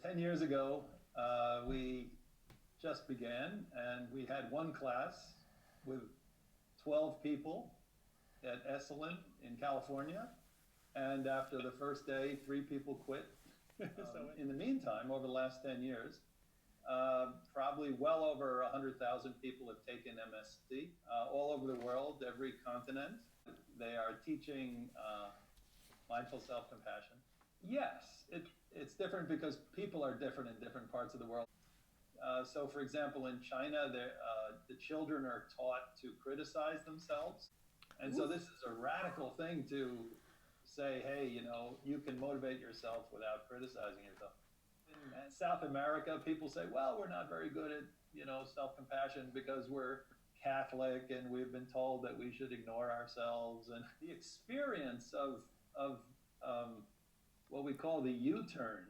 10 years ago, we just began, and we had one class with 12 people at Esalen in California. And after the first day, 3 people quit. So in the meantime, over the last 10 years, probably well over 100,000 people have taken MSC all over the world, every continent. They are teaching mindful self-compassion. Yes, it's different because people are different in different parts of the world. So, for example, in China, the children are taught to criticize themselves. And so this is a radical thing to say, hey, you can motivate yourself without criticizing yourself. In South America, people say, well, we're not very good at, self-compassion because we're Catholic and we've been told that we should ignore ourselves. And the experience of what we call the U-turn,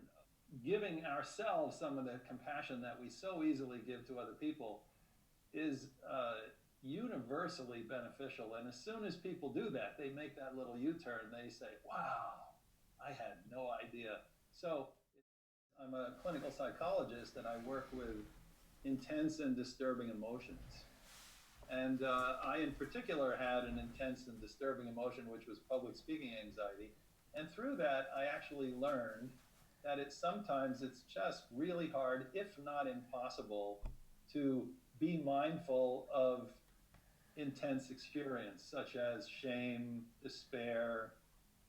giving ourselves some of the compassion that we so easily give to other people, is universally beneficial. And as soon as people do that, they make that little U-turn, they say, wow, I had no idea. So I'm a clinical psychologist and I work with intense and disturbing emotions. And I in particular had an intense and disturbing emotion, which was public speaking anxiety. And through that, I actually learned that sometimes it's just really hard, if not impossible, to be mindful of intense experience, such as shame, despair,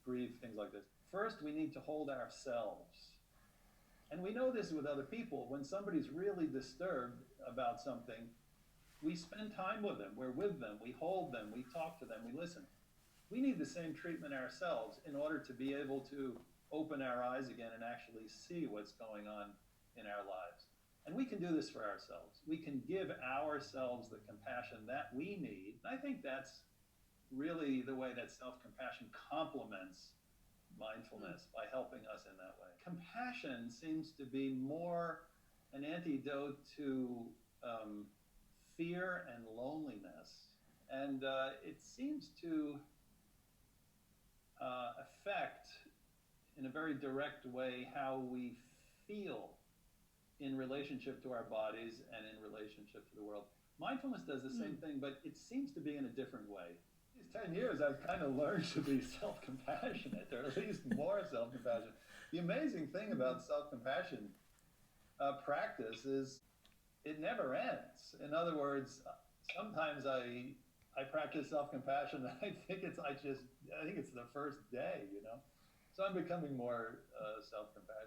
grief, things like this. First, we need to hold ourselves. And we know this with other people. When somebody's really disturbed about something, we spend time with them, we're with them, we hold them, we talk to them, we listen. We need the same treatment ourselves in order to be able to open our eyes again and actually see what's going on in our lives. And we can do this for ourselves. We can give ourselves the compassion that we need. I think that's really the way that self-compassion complements mindfulness, by helping us in that way. Compassion seems to be more an antidote to fear and loneliness. And it seems to affect, in a very direct way, how we feel in relationship to our bodies and in relationship to the world. Mindfulness does the same thing, but it seems to be in a different way. These 10 years, I've kind of learned to be self-compassionate, or at least more self-compassionate. The amazing thing about self-compassion practice is it never ends. In other words, sometimes I practice self-compassion and I think it's the first day, So I'm becoming more self-compassionate.